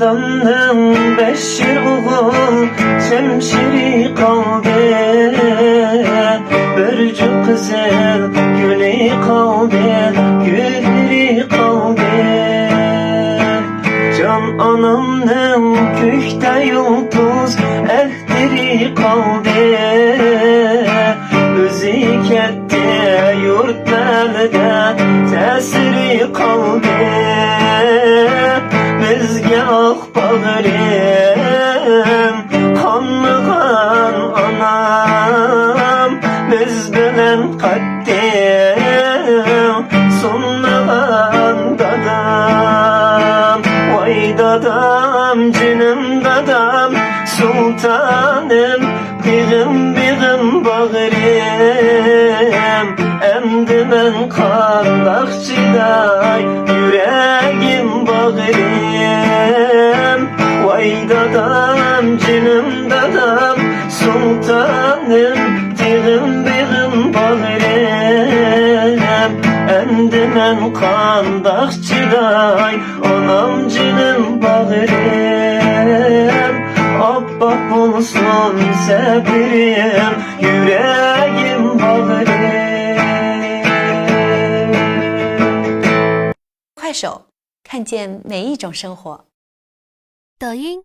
Dadandım beşir oğul Şemşiri kaldı Börcü kızıl gülü kaldı Gülleri kaldı Can anamın kökte yıldız Ehdiri kaldı Özü ketti yurtlarda Tesiri kaldı Bizge ah bağırım Kanmıgan anam Biz bilen kattim Sunmagan dadam Vay dadam canım dadam Sultanım Bigim bigim bağırım Emdi ben kallakçıday Yüreğim bağırım Vay dadam canım dadam Sultanım Bigim bigim bağırım Emdi ben kallakçıday Anam canım bağırım Abbak olsun sebirim Yüreğim bağırım 快手，看见每一种生活。抖音